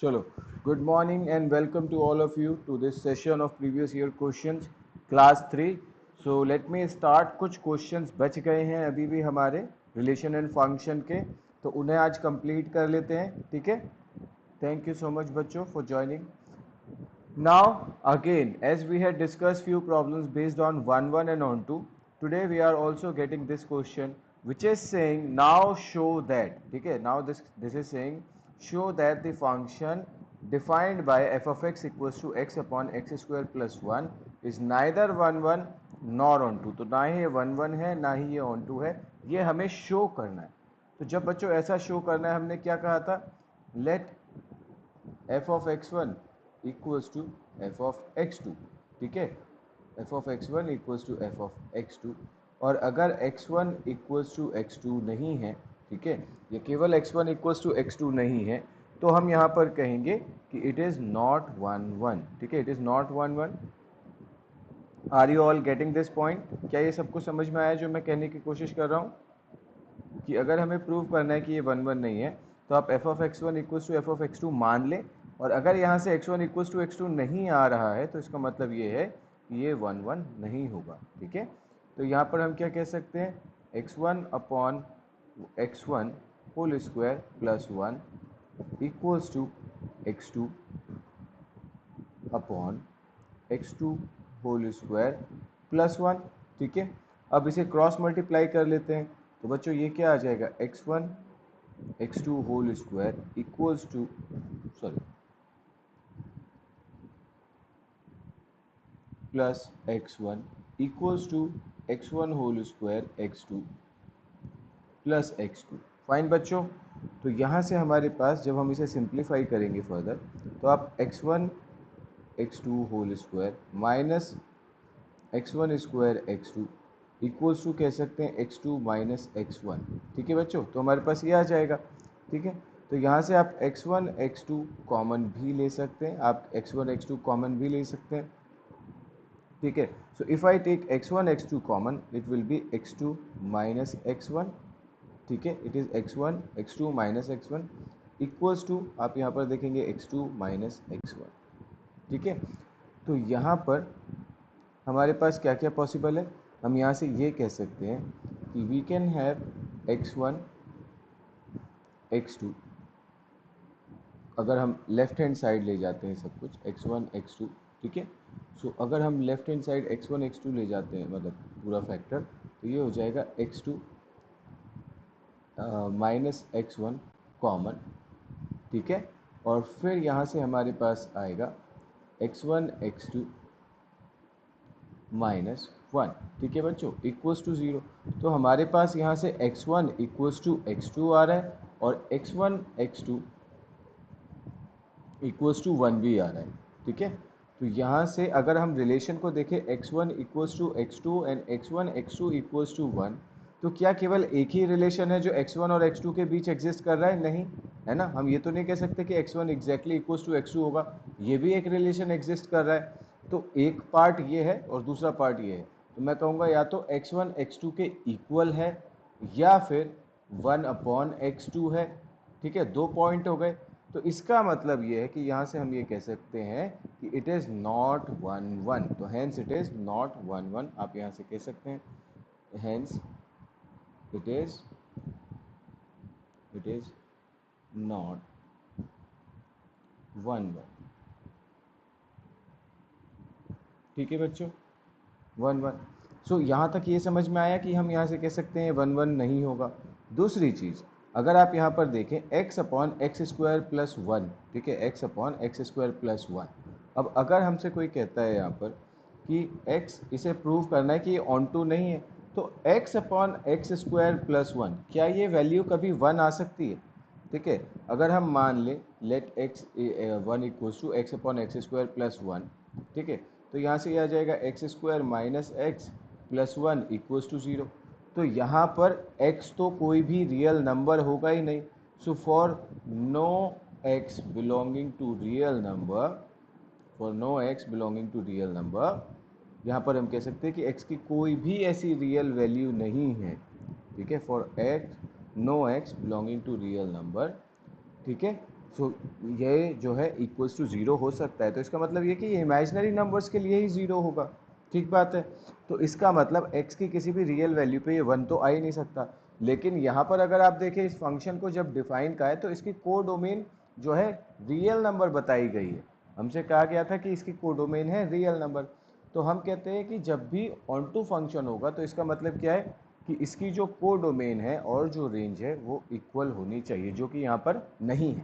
चलो, good morning and welcome to all of you to this session of previous year questions, class 3. So let me start. कुछ questions बच गए हैं अभी भी हमारे relation and function के, तो उन्हें आज complete कर लेते हैं, ठीक है? Thank you so much बच्चों for joining. Now, again, as we had discussed few problems based on 1, 1 and on 2, today we are also getting this question which is saying now show that, okay, now this is saying show that the function defined by f of x equals to x upon x square plus 1 is neither 1, 1 nor on 2. तो ना ही ये 1, 1 है ना ही ये on 2 है, ये हमें show करना है. तो जब बच्चों ऐसा शो करना है हमने क्या कहा था, late f of x1 equals to f of x2, ठीक है, f of x1 equals to f of x2. और अगर x1 equals to x2 नहीं है, ठीक है, ये केवल x1 equals to x2 नहीं है, तो हम यहाँ पर कहेंगे कि it is not 1 1, ठीक है, it is not 1 1. Are you all getting this point? क्या ये सबको समझ में आया जो मैं कहने की कोशिश कर रहा हूँ कि अगर हमें प्रूव करना है कि ये 1 1 नहीं है, तो आप f of x1 equals to F of x2 मान लें, और अगर यहाँ से x1 इक्वल्स टू x2 नहीं आ रहा है तो इसका मतलब ये है कि ये 1 1 नहीं होगा, ठीक है. तो यहाँ पर हम क्या कह सकते हैं, x1 upon x1 whole square plus 1 equals to x2 upon x2 whole square plus 1, ठीक है. अब इसे क्रॉस मल्टीप्लाई कर लेते हैं, तो बच्चों ये क्या आ जाएगा, x1 x2 whole square equals to, sorry, plus x1 equals to x1 whole square x2 plus x2. Fine बच्चों, तो यहाँ से हमारे पास जब हम इसे सिंप्लीफाई करेंगे फर्दर, तो आप x1 x2 whole square minus x1 square x2 equals to कह सकते हैं x2 माइनस x1, ठीक है बच्चों. तो हमारे पास ये आ जाएगा, ठीक है. तो यहाँ से आप x1 x2 कॉमन भी ले सकते हैं, आप x1 x2 कॉमन भी ले सकते हैं, ठीक है. So if I take x1 x2 common it will be x2 minus x1, ठीक है, it is x1 x2 minus x1 equals to, आप यहाँ पर देखेंगे x2 माइनस x1, ठीक है. तो यहाँ पर हमारे पास क्या क्या पॉसिबल है, हम यहाँ से ये कह सकते हैं कि we can have x1 x2, अगर हम लेफ्ट हैंड साइड ले जाते हैं सब कुछ x1 x2, ठीक है. सो अगर हम left hand side x1 x2 ले जाते हैं, मतलब पूरा फैक्टर, तो ये हो जाएगा x2 माइनस x1 कॉमन, ठीक है. और फिर यहाँ से हमारे पास आएगा x1 x2 माइनस 1, ठीक है बच्चों, इक्वल्स टू 0. तो हमारे पास यहाँ से x1 इक्वल्स टू x2 आ रहा है और x1 x2 इक्वल्स टू 1 भी आ रहा है, ठीक है. तो यहाँ से अगर हम रिलेशन को देखें x1 equals to x2 and x1 x2 equals to 1, तो क्या केवल एक ही रिलेशन है जो x1 और x2 के बीच एग्जिस्ट कर रहा है? नहीं, है ना. हम ये तो नहीं कह सकते कि x1 exactly equals to x2 होगा, ये भी एक रिलेशन एग्जिस्ट कर रहा है. तो एक पार्ट ये है और दूसरा पार्ट ये है, तो मैं कहूँगा या तो x1 x2 के इक्वल है या फिर 1 अपॉन x2 है, ठीक है. दो पॉइंट हो गए. तो इसका मतलब ये है कि यहाँ से हम ये कह सकते हैं कि इट इज़ नॉट 1 1, तो हैंस इट इज़ नॉट 1 1, आप यहाँ से कह सकते हैं हैंस इट इज नॉट 1 1, ठीक है बच्चों, 1 1. सो यहाँ तक ये समझ में आया कि हम यहाँ से कह सकते हैं 1 1 नहीं होगा. दूसरी चीज़, अगर आप यहाँ पर देखें x upon x square plus 1, ठीक है, x upon x square plus 1. अब अगर हमसे कोई कहता है यहाँ पर कि x, इसे प्रूव करना है कि ये ऑन टू नहीं है, तो x upon x square plus 1, क्या ये वैल्यू कभी 1 आ सकती है? ठीक है, अगर हम मान लें let x 1 equals to x upon x square plus 1, ठीक है, तो यहाँ से ये आ जाएगा x square minus x plus 1 equals to 0. तो यहाँ पर x तो कोई भी रियल नंबर होगा ही नहीं. So for no x belonging to real number, for no x belonging to real number, यहाँ पर हम कह सकते हैं कि x की कोई भी ऐसी रियल वैल्यू नहीं है, ठीक है. For x no x belonging to real number, ठीक है, सो ये जो है इक्वल्स टू ज़ीरो हो सकता है, तो इसका मतलब ये कि ये इमेजिनरी नंबर्स के लिए ही ज़ीरो होगा। ठीक बात है। तो इसका मतलब x की किसी भी रियल वैल्यू पे ये 1 तो आ ही नहीं सकता। लेकिन यहाँ पर अगर आप देखें इस फंक्शन को जब डिफाइन का है तो इसकी कोडोमेन जो है रियल नंबर बताई गई है। हमसे कहा गया था कि इसकी कोडोमेन है रियल नंबर। तो हम कहते हैं कि जब भी ऑन टू फंक्शन होगा तो इसका मतलब क्या है कि इसकी जो कोडोमेन है और जो रेंज है वो इक्वल होनी चाहिए, जो कि यहाँ पर नहीं है।